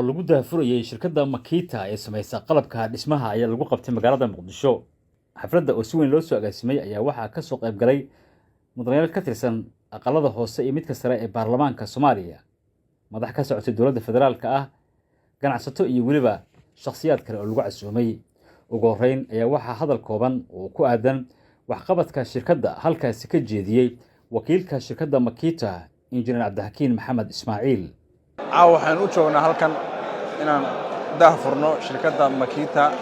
oo lagu daafurayay shirkadda Makita ee samaysa qalabka dhismaha ayaa lagu qabtay magaalada Muqdisho. Xafladda oo si weyn loo soo agaasimay ayaa waxaa ka soo qayb galay mudanayaal ka tirsan aqalada hoose iyo midka sare ee baarlamaanka Soomaaliya, madax ka socotay dowladda federaalka ah, ganacsato iyo waliba shakhsiyaad kale oo lagu casuumay. Ugu horeyn ayaa waxaa hadal kooban oo ku aadan waxqabadka shirkadda halkaasi ka jeediyay wakiilka shirkadda Makita, Injineer Cabdixakiin Maxamed Ismaaciil. waxaan u joognaa halkan inaan daahfurno shirkadda Makita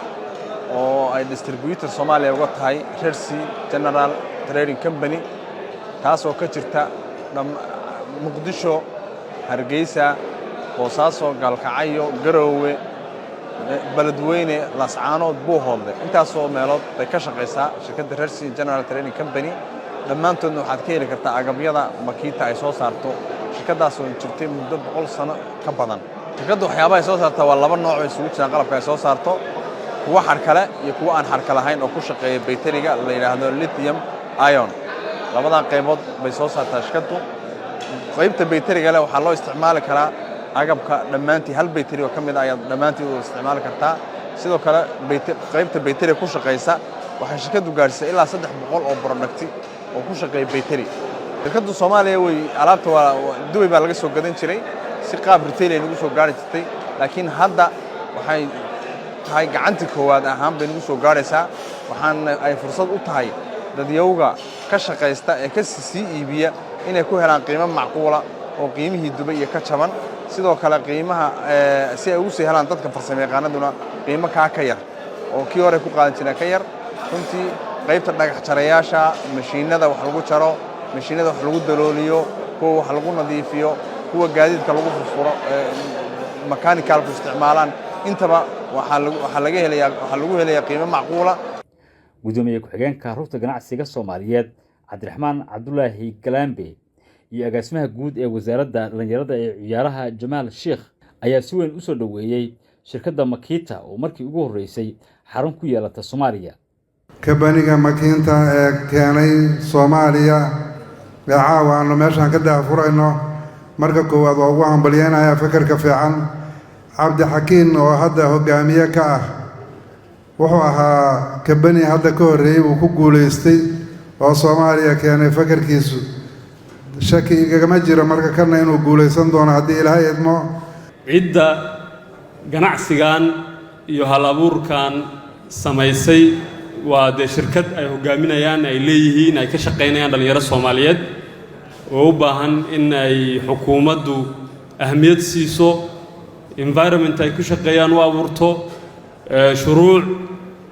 oo ay distributor Soomaaliya uga tahay Red Sea General Trading Company taas oo ka jirta Muqdisho, Hargeysa, Boosaaso, Gaalkacyo, Garowe, Beledweyne, Lascaanood, Buuhoodle. intaas oo meelood ay ka shaqeysaa shirkadda Red Sea General Trading Company. dhammaantoodna waxaad ka heli kartaa agabyada Makita ay soo saarto. shirkaddaas oo jirtay muddo 100 sano ka badan. shirkaddu waxyaabaha ay soo saartaa waa laba nooc oo isugu jira qalabka ay soo saarto, kuwa xarkale iyo kuwa aan xarka lahayn oo ku shaqeeya bayteriga la yiraahdo lithium ion. labadan qaybood bay soo saartaa shirkaddu. qaybta bayteriga leh waxaa loo isticmaali karaa agabka dhammaantii hal bayteri oo ka mid ah ayaa dhammaantii u isticmaali kartaa. sidoo kale qaybta bayteriga ku shaqeysa waxay shirkaddu gaarsiisay ilaa 300 oo product oo ku shaqeeya bayteri. shirkaddu Soomaaliya way alaabta waa Dubai baa laga soo gadan jiray si qaab retail ay nagu soo gaari jirtay, laakiin hadda waxay tahay gacantii koowaad ahaan bay nagu soo gaaraysaa. waxaan ay fursad u tahay dadyowga ka shaqeysta ee ka sii iibiya inay ku helaan qiimo macquul ah oo qiimihii Dubai iyo ka jaban. sidoo kale qiimaha si ay ugu sii helaan dadka farsamayaqaanaduna qiimo ka yar oo kii hore ku qaadan jiray ka yar. runtii qaybta dhagax jarayaasha, mashiinada wax lagu jaro, mashiinada wax lagu dalooliyo, kuwa wax lagu nadiifiyo, kuwa gaadiidka lagu furfuro mechanical ku isticmaalaan, intaba waxa lagu helayaa qiimo macquul ah. gudoomiye ku-xigeenka rugta ganacsiga Soomaaliyeed Cabdiraxmaan Cabdullaahi Galambe iyo agaasimaha guud ee wasaaradda dhalinyarada ee ciyaaraha Jamaal Sheekh ayaa si weyn u soo dhaweeyay shirkadda Makita oo markii ugu horeysay xarun ku yeelata Soomaaliya. kabaniga Makita ee keenay Soomaaliya caawaano meeshaan ka daafurayno marka koowaad waa ugu hambalyeynaya fikirka fiican. Cabdixakiin oo hadda hogaamiye ka ah wuxuu ahaa kabani hadda ka horeeyay uu ku guuleystay oo Soomaaliya keenay fikirkiisu. shaki igama jiro marka kana inuu guuleysan doono haddii Ilaahay idmo. cidda ganacsigan iyo hal-abuurkan samaysay waa de shirkad ay hogaaminayaan, ay leeyihiin, ay ka shaqeynayaan dhalinyaro Soomaaliyeed oo u baahan in ay xukuumaddu ahmiyad siiso, environment ay ku shaqeeyaan u abuurto, shuruuc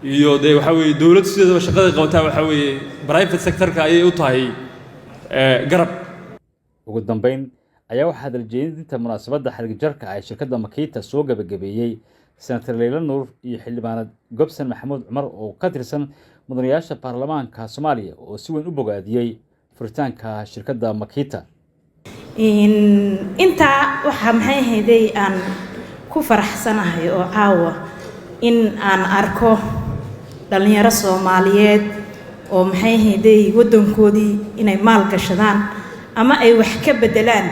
iyo de waxa weeye dawladdu sideedaba shaqada qabataa waxa weeye private sector-ka ayay u tahay garab. ugu dambeyn ayaa waxaa hadaljeedinta munaasabadda xarigjirka ay shirkadda Makita soo gabagabeeyay Senator Leyla Nuur iyo xildhibaanad Gobson Maxamuud Cumar oo ka tirsan mudanayaasha baarlamaanka Soomaaliya oo si weyn u bogaadiyay furitaanka shirkadda Makita. inta waxa maxay ahaydey aan ku faraxsanahay oo caawa in aan arko dhalinyaro Soomaaliyeed oo maxay ahaydey wadankoodii inay maal gashadaan ama ay wax ka bedelaan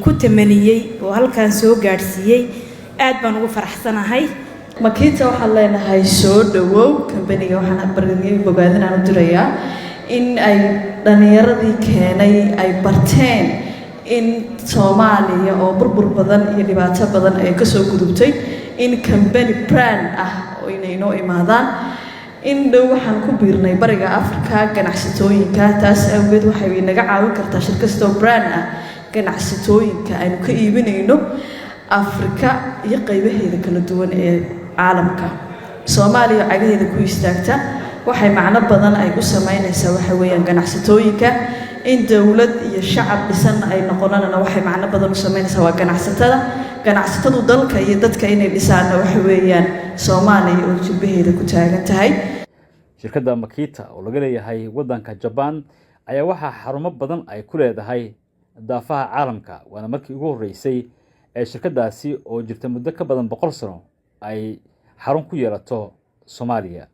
ku tamaniyay oo halkaan soo gaarsiiyay. aad baan ugu faraxsanahay. Makita waxaan leenahay soo dhawow company-ga. waxaan barnaamij bogaadinaan u dirayaa in ay dhalinyaradii keenay ay barteen in Soomaaliya oo burbur badan iyo dhibaato badan ay ka soo gudubtay in company brand ah oo inay noo imaadaan. in dhow waxaan ku biirnay bariga Afrika ganacsatooyinka, taas awgeed waxay naga caawin kartaa shirkado brand ah ganacsatooyinka aynu ka iibinayno Afrika iyo qaybaheeda kala duwan ee caalamka. Soomaaliya cagaheeda ku istaagta waxay macno badan ay u sameynaysaa waxa weeyaan ganacsatooyinka. in dawlad iyo shacab dhisan ay noqonana waxay macno badan u sameynaysaa waa ganacsatadu dalka iyo dadka inay dhisaana waxa weeyaan Soomaaliya oo jilbaheeda ku taagan tahay. shirkadda Makita oo laga leeyahay wadanka Japan ayaa waxaa xarumo badan ay ku leedahay daafaha caalamka, waana markii ugu horeysay ee shirkaddaasi oo jirta muddo ka badan 100 sano ay xarun ku yeelato Soomaaliya.